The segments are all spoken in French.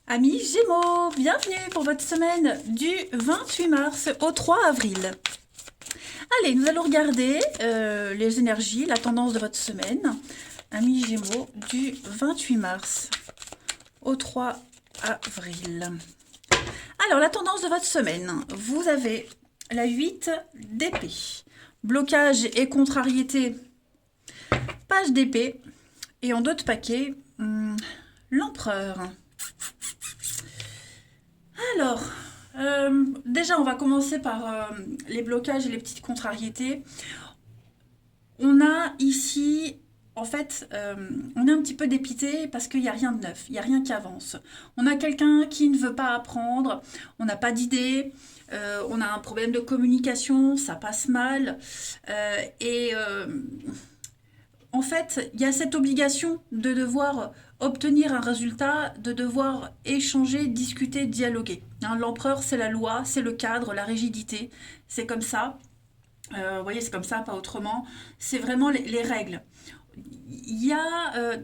Amis Gémeaux, bienvenue pour votre semaine du 28 mars au 3 avril. Allez, nous allons regarder les énergies, la tendance de votre semaine. Amis Gémeaux, du 28 mars au 3 avril. Alors, la tendance de votre semaine, vous avez la 8 d'épée. Blocage et contrariété, page d'épée. Et en d'autres paquets, l'empereur. Alors, déjà, on va commencer par les blocages et les petites contrariétés. On a ici, en fait, on est un petit peu dépité parce qu'il n'y a rien de neuf, il n'y a rien qui avance. On a quelqu'un qui ne veut pas apprendre, on n'a pas d'idée, on a un problème de communication, ça passe mal. Et en fait, il y a cette obligation de devoir obtenir un résultat, de devoir échanger, discuter, dialoguer. Hein, l'empereur, c'est la loi, c'est le cadre, la rigidité, c'est comme ça. Vous voyez, c'est comme ça, pas autrement. C'est vraiment les règles. Il y a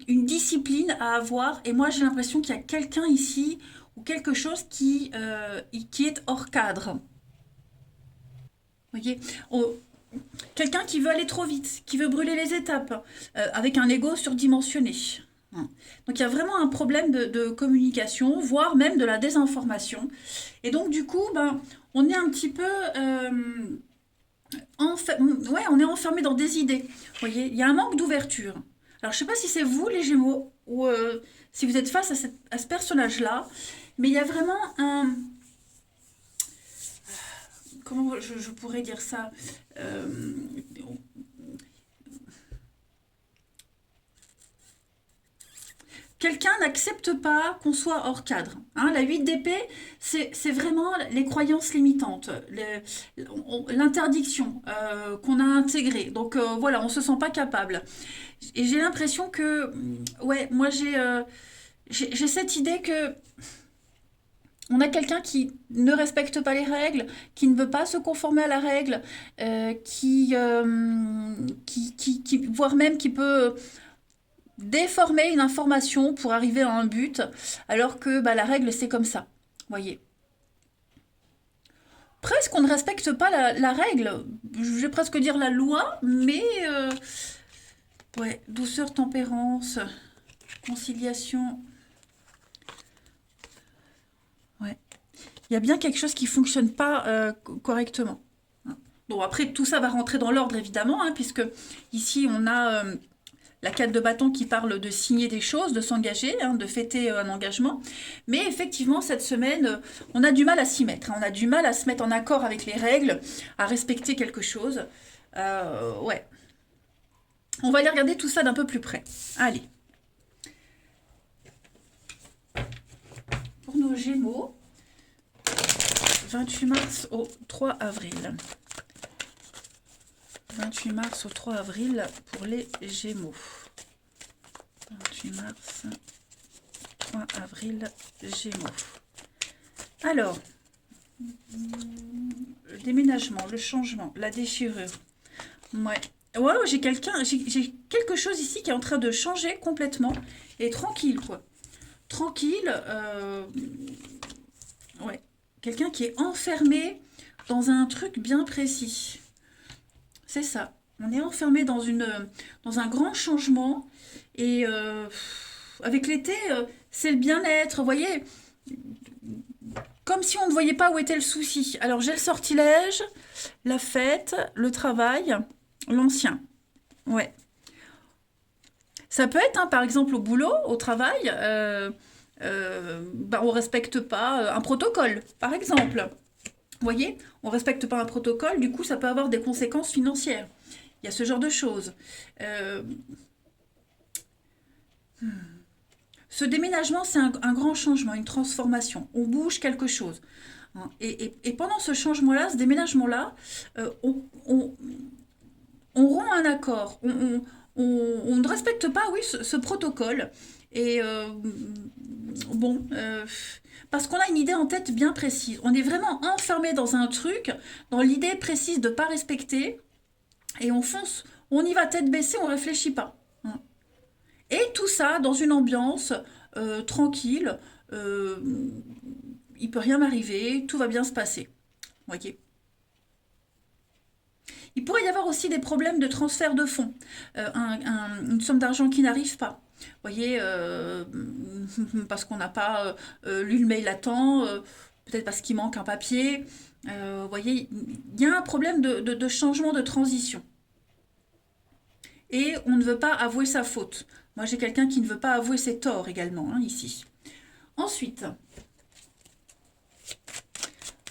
une discipline à avoir, et moi j'ai l'impression qu'il y a quelqu'un ici ou quelque chose qui est hors cadre. Vous voyez, quelqu'un qui veut aller trop vite, qui veut brûler les étapes, avec un ego surdimensionné. Hein. Donc il y a vraiment un problème de communication, voire même de la désinformation. Et donc du coup, ben, on est un petit peu... ouais, on est enfermé dans des idées. Vous voyez, il y a un manque d'ouverture. Alors je ne sais pas si c'est vous les Gémeaux, ou si vous êtes face à ce personnage-là, mais il y a vraiment un... Comment je pourrais dire ça? Euh, Quelqu'un n'accepte pas qu'on soit hors cadre. Hein, la 8 d'épée, c'est vraiment les croyances limitantes, l'interdiction qu'on a intégrée. Donc voilà, on ne se sent pas capable. Et j'ai l'impression que, ouais, moi j'ai cette idée que on a quelqu'un qui ne respecte pas les règles, qui ne veut pas se conformer à la règle, voire même qui peut déformer une information pour arriver à un but, alors que bah, la règle c'est comme ça. Voyez. Presque on ne respecte pas la règle, je vais presque dire la loi, mais ouais, douceur, tempérance, conciliation. Ouais. Il y a bien quelque chose qui fonctionne pas correctement. Bon, après, tout ça va rentrer dans l'ordre, évidemment, hein, puisque ici, on a la 4 de bâton qui parle de signer des choses, de s'engager, hein, de fêter un engagement. Mais effectivement, cette semaine, on a du mal à s'y mettre. Hein, on a du mal à se mettre en accord avec les règles, à respecter quelque chose. Ouais. On va aller regarder tout ça d'un peu plus près. Allez. Pour nos Gémeaux, 28 mars au 3 avril. 28 mars au 3 avril pour les Gémeaux. 28 mars, 3 avril, Gémeaux. Alors, le déménagement, le changement, la déchirure. Ouais. Ouais, j'ai quelque chose ici qui est en train de changer complètement. Et tranquille, quoi. Tranquille. Ouais. Quelqu'un qui est enfermé dans un truc bien précis. C'est ça. On est enfermé dans un grand changement. Et avec l'été, c'est le bien-être. Vous voyez, comme si on ne voyait pas où était le souci. Alors j'ai le sortilège, la fête, le travail, l'ancien. Ouais. Ça peut être, hein, par exemple, au boulot, au travail, bah, on ne respecte pas un protocole, par exemple. Vous voyez, on ne respecte pas un protocole, du coup, ça peut avoir des conséquences financières. Il y a ce genre de choses. Euh, Ce déménagement, c'est un grand changement, une transformation. On bouge quelque chose. Hein. Et pendant ce changement-là, ce déménagement-là, euh, on, on- on rompt un accord. On ne respecte pas, oui, ce protocole. Et bon, parce qu'on a une idée en tête bien précise. On est vraiment enfermé dans un truc, dans l'idée précise de ne pas respecter, et on fonce, on y va tête baissée, on ne réfléchit pas. Hein. Et tout ça dans une ambiance tranquille, il peut rien m'arriver, tout va bien se passer. Voyez. Il pourrait y avoir aussi des problèmes de transfert de fonds, une somme d'argent qui n'arrive pas. Vous voyez, parce qu'on n'a pas lu le mail à temps, peut-être parce qu'il manque un papier. Vous voyez, il y a un problème de changement de transition. Et on ne veut pas avouer sa faute. Moi, j'ai quelqu'un qui ne veut pas avouer ses torts également, hein, ici. Ensuite,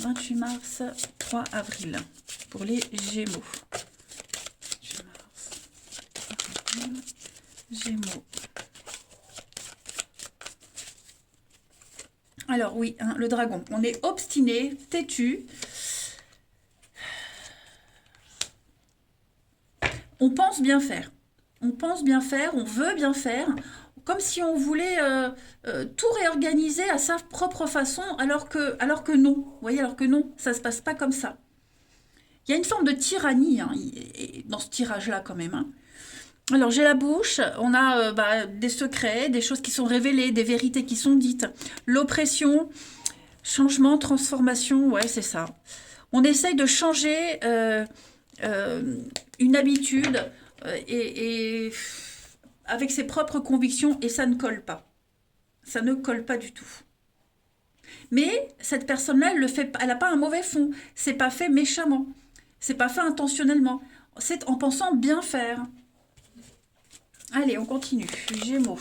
28 mars, 3 avril, pour les Gémeaux. 28 mars, 3 avril, Gémeaux. Alors oui, hein, le dragon, on est obstiné, têtu. On pense bien faire. On pense bien faire, on veut bien faire, comme si on voulait tout réorganiser à sa propre façon, alors que non. Vous voyez, alors que non, ça ne se passe pas comme ça. Il y a une forme de tyrannie hein, dans ce tirage-là quand même. Hein. Alors j'ai la bouche, on a des secrets, des choses qui sont révélées, des vérités qui sont dites, l'oppression, changement, transformation, ouais c'est ça. On essaye de changer une habitude et avec ses propres convictions et ça ne colle pas. Ça ne colle pas du tout. Mais cette personne-là, elle n'a pas un mauvais fond. C'est pas fait méchamment. C'est pas fait intentionnellement. C'est en pensant bien faire. Allez, on continue. Gémeaux.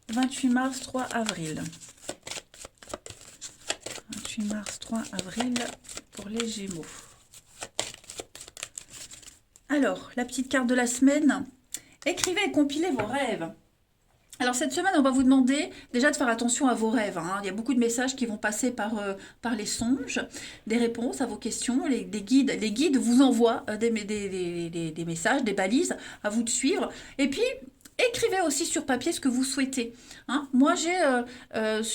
28 mars, 3 avril. 28 mars, 3 avril pour les Gémeaux. Alors, la petite carte de la semaine. Écrivez et compilez vos rêves. Alors cette semaine, on va vous demander déjà de faire attention à vos rêves. Hein. Il y a beaucoup de messages qui vont passer par les songes, des réponses à vos questions. Les guides vous envoient des messages, des balises à vous de suivre. Et puis, écrivez aussi sur papier ce que vous souhaitez. Hein. Moi, j'ai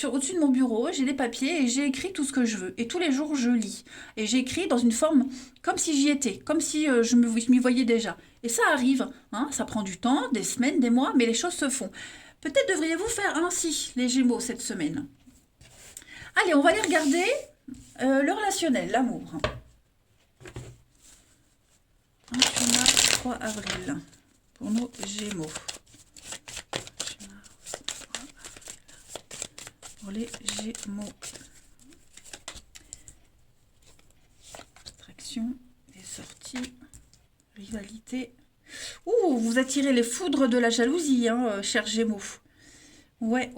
au-dessus de mon bureau, j'ai des papiers et j'ai écrit tout ce que je veux. Et tous les jours, je lis. Et j'écris dans une forme comme si j'y étais, comme si je m'y voyais déjà. Et ça arrive. Hein. Ça prend du temps, des semaines, des mois, mais les choses se font. Peut-être devriez-vous faire ainsi, les Gémeaux, cette semaine. Allez, on va aller regarder le relationnel, l'amour. 28 mars, 3 avril, pour nos Gémeaux. 28 mars, 3 avril, pour les Gémeaux. Attraction, des sorties, rivalité. Ouh, vous attirez les foudres de la jalousie, hein, chers Gémeaux. Ouais.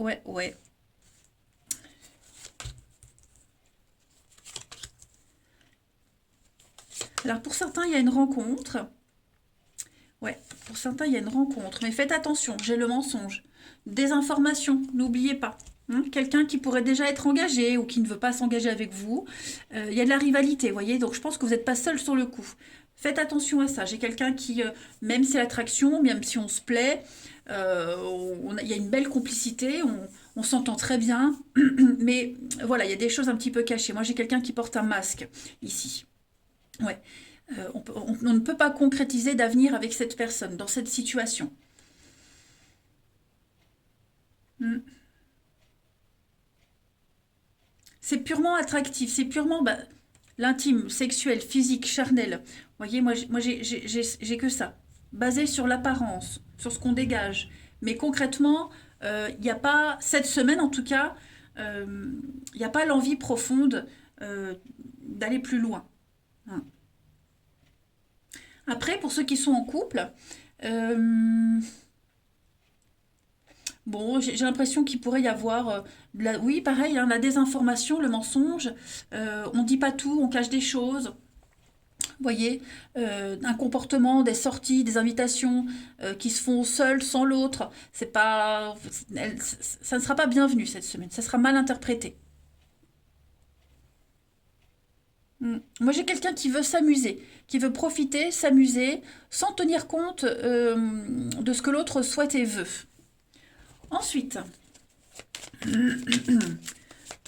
Alors, pour certains, il y a une rencontre. Ouais, pour certains, il y a une rencontre. Mais faites attention, j'ai le mensonge. Désinformation, n'oubliez pas. Hein, quelqu'un qui pourrait déjà être engagé ou qui ne veut pas s'engager avec vous. Il y a de la rivalité, vous voyez. Donc, je pense que vous n'êtes pas seul sur le coup. Faites attention à ça. J'ai quelqu'un qui, même si l'attraction, même si on se plaît, il y a une belle complicité, on s'entend très bien, mais voilà, il y a des choses un petit peu cachées. Moi, j'ai quelqu'un qui porte un masque ici. Ouais. On ne peut pas concrétiser d'avenir avec cette personne, dans cette situation. Mm. C'est purement attractif, c'est purement l'intime, sexuel, physique, charnel. Vous voyez, moi j'ai que ça. Basé sur l'apparence, sur ce qu'on dégage. Mais concrètement, il n'y a pas, cette semaine en tout cas, il n'y a pas l'envie profonde d'aller plus loin. Hein. Après, pour ceux qui sont en couple, bon, j'ai l'impression qu'il pourrait y avoir, oui, pareil, hein, la désinformation, le mensonge. On ne dit pas tout, on cache des choses. Vous voyez, un comportement, des sorties, des invitations qui se font seules, sans l'autre. C'est pas, ça ne sera pas bienvenu cette semaine. Ça sera mal interprété. Mm. Moi, j'ai quelqu'un qui veut s'amuser, qui veut profiter, s'amuser, sans tenir compte de ce que l'autre souhaite et veut. Ensuite,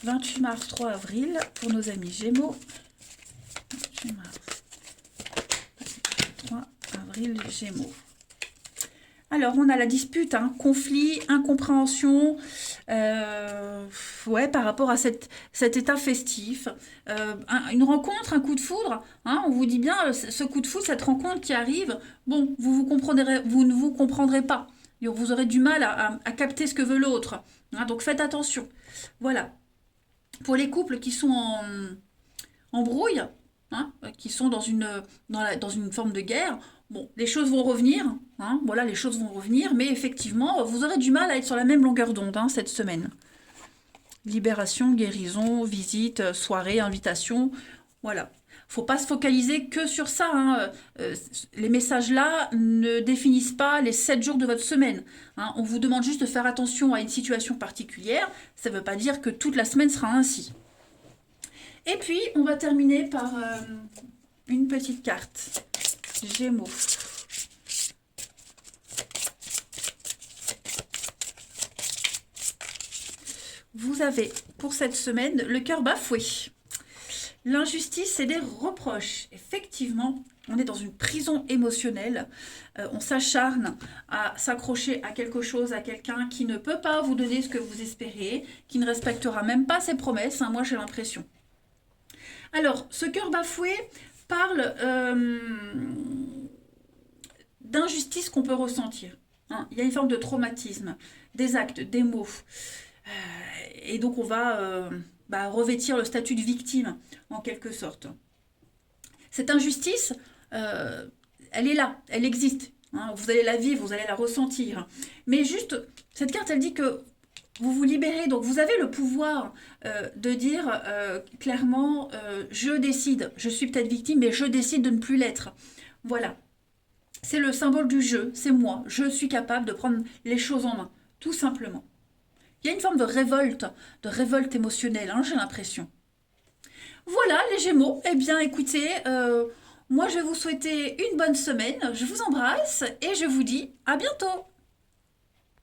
28 mars, 3 avril, pour nos amis Gémeaux. 28 mars, 3 avril, Gémeaux. Alors, on a la dispute, hein, conflit, incompréhension, Euh, ouais, par rapport à cet état festif. Une rencontre, un coup de foudre, hein, on vous dit bien, ce coup de foudre, cette rencontre qui arrive, bon, vous ne vous comprendrez pas. Et vous aurez du mal à capter ce que veut l'autre. Hein, donc faites attention. Voilà. Pour les couples qui sont en brouille, hein, qui sont dans une forme de guerre, bon, les choses vont revenir, hein, voilà, les choses vont revenir, mais effectivement, vous aurez du mal à être sur la même longueur d'onde hein, cette semaine. Libération, guérison, visite, soirée, invitation, voilà. Faut pas se focaliser que sur ça. Hein. Les messages-là ne définissent pas les 7 jours de votre semaine. Hein. On vous demande juste de faire attention à une situation particulière. Ça ne veut pas dire que toute la semaine sera ainsi. Et puis, on va terminer par une petite carte. Gémeaux. Vous avez, pour cette semaine, le cœur bafoué. L'injustice et les reproches. Effectivement, on est dans une prison émotionnelle. On s'acharne à s'accrocher à quelque chose, à quelqu'un qui ne peut pas vous donner ce que vous espérez, qui ne respectera même pas ses promesses, hein, moi j'ai l'impression. Alors, ce cœur bafoué parle d'injustice qu'on peut ressentir. Hein. Il y a une forme de traumatisme, des actes, des mots. Et donc on va revêtir le statut de victime, en quelque sorte. Cette injustice, elle est là, elle existe. Hein. Vous allez la vivre, vous allez la ressentir. Mais juste, cette carte, elle dit que vous vous libérez, donc vous avez le pouvoir de dire clairement, je décide, je suis peut-être victime, mais je décide de ne plus l'être. Voilà. C'est le symbole du jeu, c'est moi. Je suis capable de prendre les choses en main, tout simplement. Il y a une forme de révolte émotionnelle, hein, j'ai l'impression. Voilà les Gémeaux. Eh bien écoutez, moi je vais vous souhaiter une bonne semaine, je vous embrasse et je vous dis à bientôt.